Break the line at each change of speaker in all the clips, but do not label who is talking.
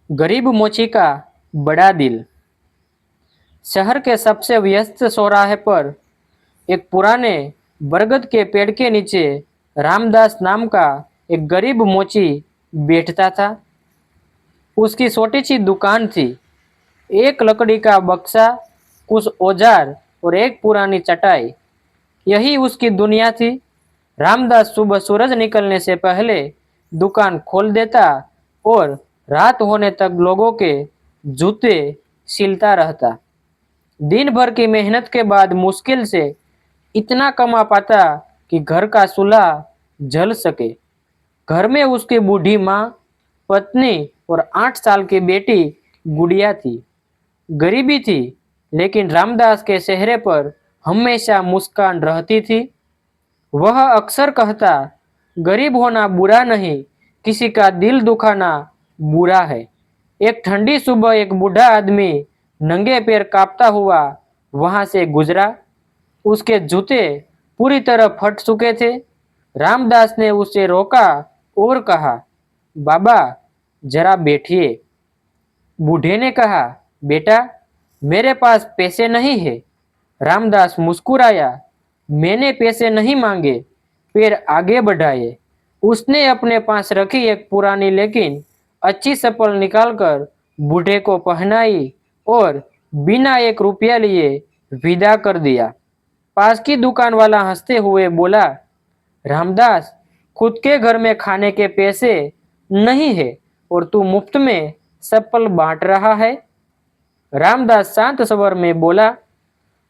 गरीब मोची का बड़ा दिल। शहर के सबसे व्यस्त चौराहे पर एक पुराने बरगद के पेड़ के नीचे रामदास नाम का एक गरीब मोची बैठता था। उसकी छोटी सी दुकान थी। एक लकड़ी का बक्सा, कुछ औजार और एक पुरानी चटाई, यही उसकी दुनिया थी। रामदास सुबह सूरज निकलने से पहले दुकान खोल देता और रात होने तक लोगों के जूते सिलता रहता। दिन भर की मेहनत के बाद मुश्किल से इतना कमा पाता कि घर का चूल्हा जल सके। घर में उसकी बूढ़ी माँ, पत्नी और 8 साल की बेटी गुड़िया थी। गरीबी थी, लेकिन रामदास के चेहरे पर हमेशा मुस्कान रहती थी। वह अक्सर कहता, गरीब होना बुरा नहीं, किसी का दिल दुखाना बुरा है। एक ठंडी सुबह एक बूढ़ा आदमी नंगे पैर कांपता हुआ वहां से गुजरा। उसके जूते पूरी तरह फट चुके थे। रामदास ने उसे रोका और कहा, बाबा जरा बैठिए। बूढ़े ने कहा, बेटा मेरे पास पैसे नहीं है। रामदास मुस्कुराया, मैंने पैसे नहीं मांगे। पैर आगे बढ़ाए। उसने अपने पास रखी एक पुरानी लेकिन अच्छी चप्पल निकालकर बूढ़े को पहनाई और बिना 1 रुपया लिए विदा कर दिया। पास की दुकान वाला हंसते हुए बोला, रामदास खुद के घर में खाने के पैसे नहीं है और तू मुफ्त में चप्पल बांट रहा है। रामदास शांत स्वर में बोला,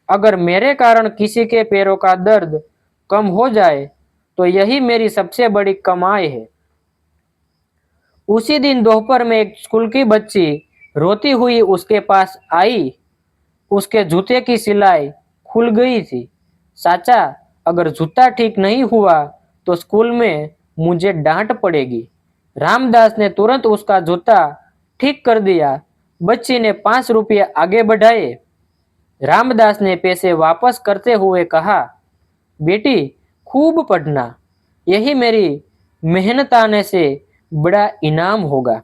अगर मेरे कारण किसी के पैरों का दर्द कम हो जाए तो यही मेरी सबसे बड़ी कमाई है। उसी दिन दोपहर में एक स्कूल की बच्ची रोती हुई उसके पास आई। उसके जूते की सिलाई खुल गई थी। चाचा, अगर जूता ठीक नहीं हुआ तो स्कूल में मुझे डांट पड़ेगी। रामदास ने तुरंत उसका जूता ठीक कर दिया। बच्ची ने 5 रुपये आगे बढ़ाए। रामदास ने पैसे वापस करते हुए कहा, बेटी खूब पढ़ना, यही मेरी मेहनत आने से बड़ा इनाम होगा।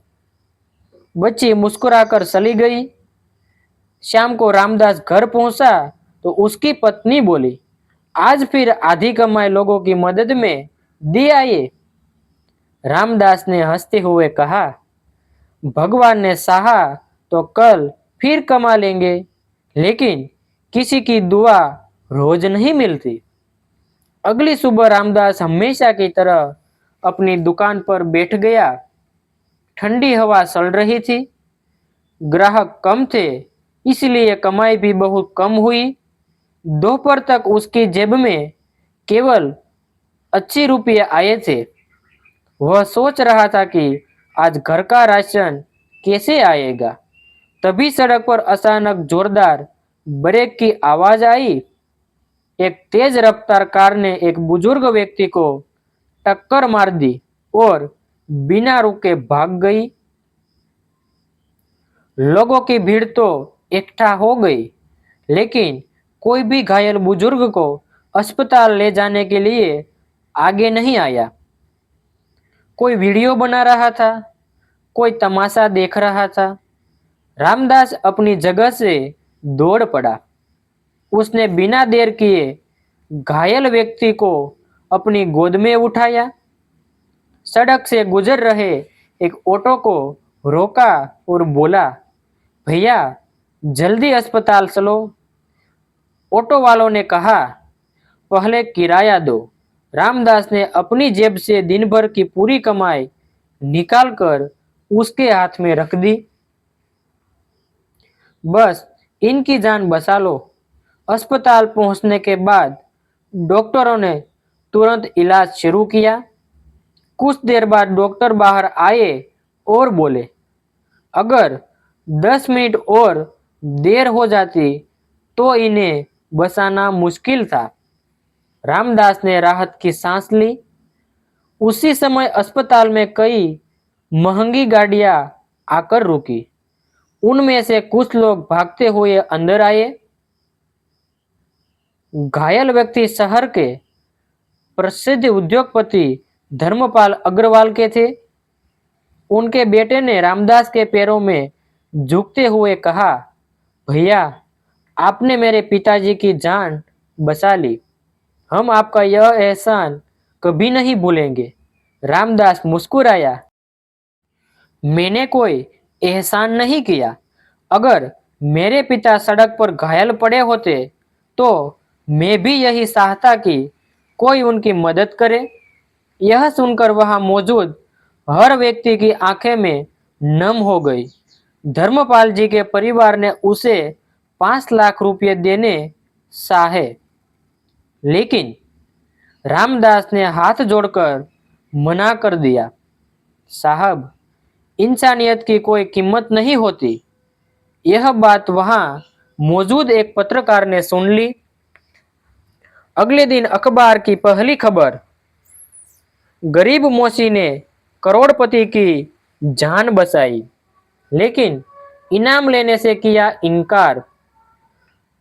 बच्ची मुस्कुराकर चली गई। शाम को रामदास घर पहुंचा तो उसकी पत्नी बोली, आज फिर आधी कमाई लोगों की मदद में दी आए। रामदास ने हंसते हुए कहा, भगवान ने चाहा तो कल फिर कमा लेंगे, लेकिन किसी की दुआ रोज नहीं मिलती। अगली सुबह रामदास हमेशा की तरह अपनी दुकान पर बैठ गया। ठंडी हवा चल रही थी। ग्राहक कम थे, इसलिए कमाई भी बहुत कम हुई। दोपहर तक उसकी जेब में केवल 80 रुपये आए थे। वह सोच रहा था कि आज घर का राशन कैसे आएगा। तभी सड़क पर अचानक जोरदार ब्रेक की आवाज आई। एक तेज रफ्तार कार ने एक बुजुर्ग व्यक्ति को टक्कर मार दी और बिना रुके भाग गई। लोगों की भीड़ तो इकट्ठा हो गई, लेकिन कोई भी घायल बुजुर्ग को अस्पताल ले जाने के लिए आगे नहीं आया। कोई वीडियो बना रहा था, कोई तमाशा देख रहा था। रामदास अपनी जगह से दौड़ पड़ा। उसने बिना देर किए घायल व्यक्ति को अपनी गोद में उठाया। सड़क से गुजर रहे एक ऑटो को रोका और बोला, भैया जल्दी अस्पताल चलो। ऑटो वालों ने कहा, पहले किराया दो। रामदास ने अपनी जेब से दिन भर की पूरी कमाई निकालकर उसके हाथ में रख दी। बस इनकी जान बचा लो। अस्पताल पहुंचने के बाद डॉक्टरों ने तुरंत इलाज शुरू किया। कुछ देर बाद डॉक्टर बाहर आए और बोले, अगर 10 मिनट और देर हो जाती तो इन्हें बचाना मुश्किल था। रामदास ने राहत की सांस ली। उसी समय अस्पताल में कई महंगी गाड़ियां आकर रुकी। उनमें से कुछ लोग भागते हुए अंदर आए। घायल व्यक्ति शहर के प्रसिद्ध उद्योगपति धर्मपाल अग्रवाल के थे। उनके बेटे ने रामदास के पैरों में झुकते हुए कहा, भैया, आपने मेरे पिताजी की जान बचा ली। हम आपका यह एहसान कभी नहीं भूलेंगे। रामदास मुस्कुराया, मैंने कोई एहसान नहीं किया। अगर मेरे पिता सड़क पर घायल पड़े होते तो मैं भी यही चाहता कि कोई उनकी मदद करे। यह सुनकर वहां मौजूद हर व्यक्ति की आंखें में नम हो गई। धर्मपाल जी के परिवार ने उसे 5 लाख रुपए देने चाहे, लेकिन रामदास ने हाथ जोड़कर मना कर दिया। साहब, इंसानियत की कोई कीमत नहीं होती। यह बात वहां मौजूद एक पत्रकार ने सुन ली। अगले दिन अखबार की पहली खबर, गरीब मौसी ने करोड़पति की जान बचाई, लेकिन इनाम लेने से किया इनकार।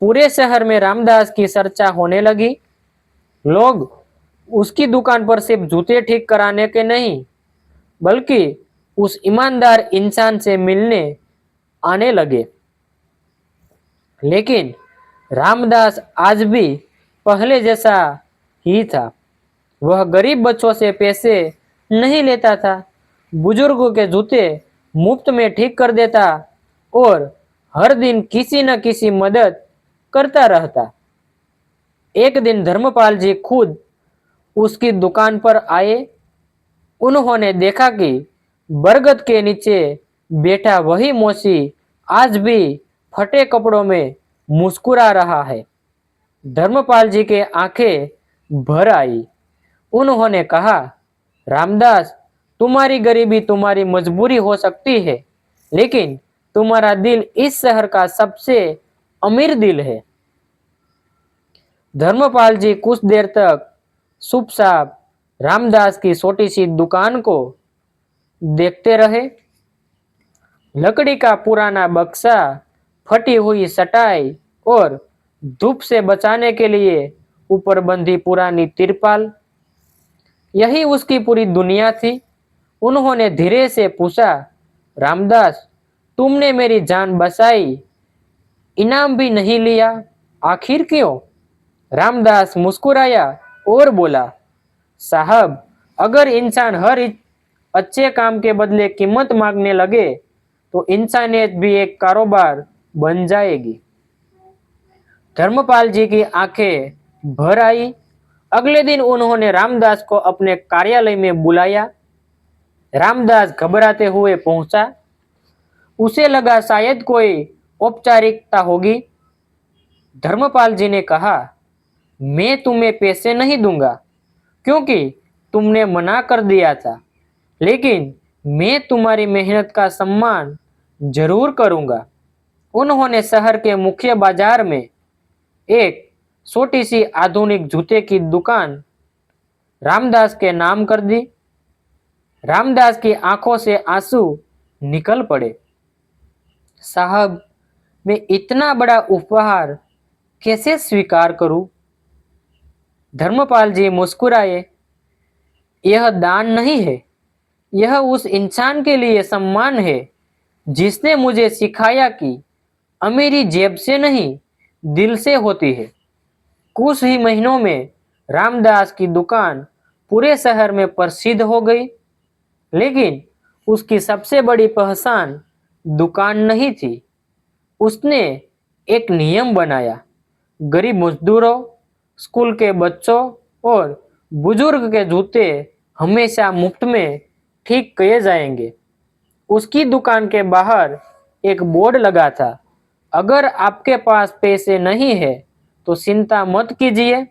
पूरे शहर में रामदास की चर्चा होने लगी। लोग उसकी दुकान पर सिर्फ जूते ठीक कराने के नहीं, बल्कि उस ईमानदार इंसान से मिलने आने लगे। लेकिन रामदास आज भी पहले जैसा ही था। वह गरीब बच्चों से पैसे नहीं लेता था, बुजुर्गों के जूते मुफ्त में ठीक कर देता और हर दिन किसी न किसी मदद करता रहता। एक दिन धर्मपाल जी खुद उसकी दुकान पर आए। उन्होंने देखा कि बरगद के नीचे बैठा वही मौसी आज भी फटे कपड़ों में मुस्कुरा रहा है। धर्मपाल जी के आंखें भर आई। उन्होंने कहा, रामदास, तुम्हारी गरीबी तुम्हारी मजबूरी हो सकती है, लेकिन तुम्हारा दिल इस शहर का सबसे अमीर दिल है। धर्मपाल जी कुछ देर तक चुपचाप रामदास की छोटी सी दुकान को देखते रहे। लकड़ी का पुराना बक्सा, फटी हुई चटाई और धूप से बचाने के लिए ऊपर बंधी पुरानी तिरपाल, यही उसकी पूरी दुनिया थी। उन्होंने धीरे से पूछा, रामदास, तुमने मेरी जान बचाई, इनाम भी नहीं लिया, आखिर क्यों? रामदास मुस्कुराया और बोला, साहब, अगर इंसान हर अच्छे काम के बदले कीमत मांगने लगे तो इंसानियत भी एक कारोबार बन जाएगी। धर्मपाल जी की आंखें भर आई। अगले दिन उन्होंने रामदास को अपने कार्यालय में बुलाया। रामदास घबराते हुए पहुंचा। उसे लगा शायद कोई औपचारिकता होगी। धर्मपाल जी ने कहा, मैं तुम्हें पैसे नहीं दूंगा क्योंकि तुमने मना कर दिया था, लेकिन मैं तुम्हारी मेहनत का सम्मान जरूर करूंगा। उन्होंने शहर के मुख्य बाजार में एक छोटी सी आधुनिक जूते की दुकान रामदास के नाम कर दी। रामदास की आंखों से आंसू निकल पड़े। साहब, मैं इतना बड़ा उपहार कैसे स्वीकार करूं? धर्मपाल जी मुस्कुराए, यह दान नहीं है, यह उस इंसान के लिए सम्मान है जिसने मुझे सिखाया कि अमीरी जेब से नहीं, दिल से होती है। कुछ ही महीनों में रामदास की दुकान पूरे शहर में प्रसिद्ध हो गई, लेकिन उसकी सबसे बड़ी पहचान दुकान नहीं थी। उसने एक नियम बनाया, गरीब मजदूरों, स्कूल के बच्चों और बुजुर्ग के जूते हमेशा मुफ्त में ठीक किए जाएंगे। उसकी दुकान के बाहर एक बोर्ड लगा था, अगर आपके पास पैसे नहीं है तो चिंता मत कीजिए,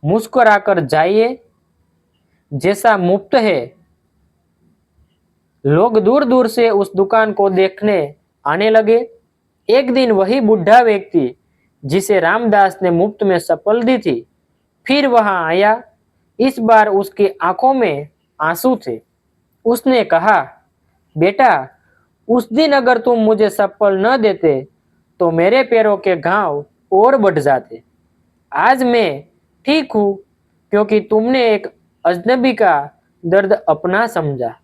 मुस्कुराकर जाइए, जैसा मुफ्त है। लोग दूर दूर से उस दुकान को देखने आने लगे। एक दिन वही बुढ़ा व्यक्ति जिसे रामदास ने मुफ्त में चप्पल दी थी फिर वहां आया। इस बार उसकी आंखों में आंसू थे। उसने कहा, बेटा, उस दिन अगर तुम मुझे चप्पल न देते तो मेरे पैरों के घाव और बढ़ जाते। आज मैं ठीक हूँ क्योंकि तुमने एक अजनबी का दर्द अपना समझा।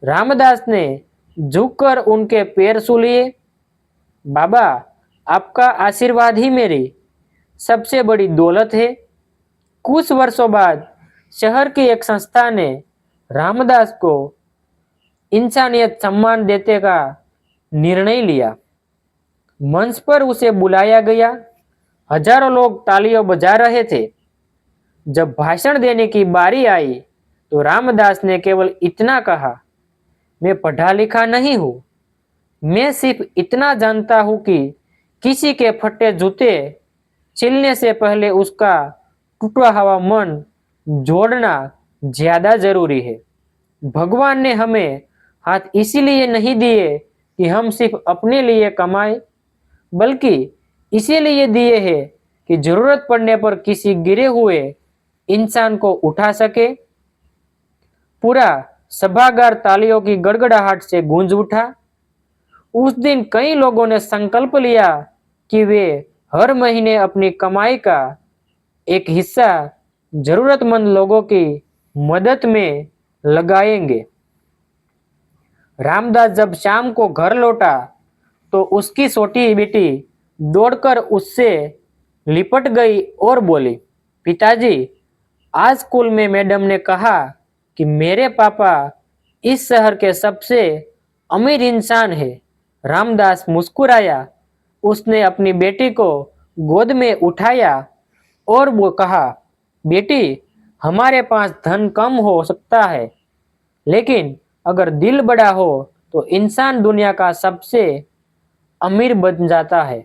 रामदास ने झुककर उनके पैर छू लिए। बाबा, आपका आशीर्वाद ही मेरी सबसे बड़ी दौलत है। कुछ वर्षों बाद शहर की एक संस्था ने रामदास को इंसानियत सम्मान देने का निर्णय लिया। मंच पर उसे बुलाया गया। हजारों लोग तालियां बजा रहे थे। जब भाषण देने की बारी आई तो रामदास ने केवल इतना कहा, मैं पढ़ा लिखा नहीं हूं, मैं सिर्फ इतना जानता हूं कि किसी के फटे जूते छिलने से पहले उसका टूटा हुआ मन जोड़ना ज्यादा जरूरी है। भगवान ने हमें हाथ इसीलिए नहीं दिए कि हम सिर्फ अपने लिए कमाएं, बल्कि इसीलिए दिए हैं कि जरूरत पड़ने पर किसी गिरे हुए इंसान को उठा सके। पूरा सभागार तालियों की गड़गड़ाहट से गूंज उठा। उस दिन कई लोगों ने संकल्प लिया कि वे हर महीने अपनी कमाई का एक हिस्सा जरूरतमंद लोगों की मदद में लगाएंगे। रामदास जब शाम को घर लौटा तो उसकी छोटी बेटी दौड़कर उससे लिपट गई और बोली, पिताजी, आज स्कूल में मैडम ने कहा कि मेरे पापा इस शहर के सबसे अमीर इंसान है। रामदास मुस्कुराया। उसने अपनी बेटी को गोद में उठाया और वो कहा, बेटी, हमारे पास धन कम हो सकता है, लेकिन अगर दिल बड़ा हो तो इंसान दुनिया का सबसे अमीर बन जाता है।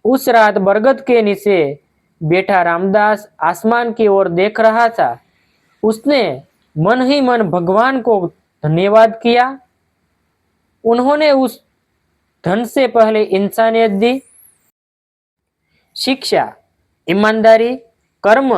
उस रात बरगद के नीचे बैठा रामदास आसमान की ओर देख रहा था। उसने मन ही मन भगवान को धन्यवाद किया। उन्होंने उस धन से पहले इंसानियत दी। शिक्षा, ईमानदारी, कर्म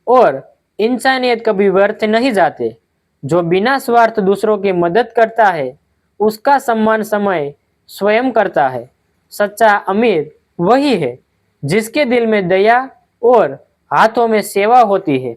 और इंसानियत कभी व्यर्थ नहीं जाते। जो बिना स्वार्थ दूसरों की मदद करता है उसका सम्मान समय स्वयं करता है। सच्चा अमीर वही है जिसके दिल में दया और हाथों में सेवा होती है।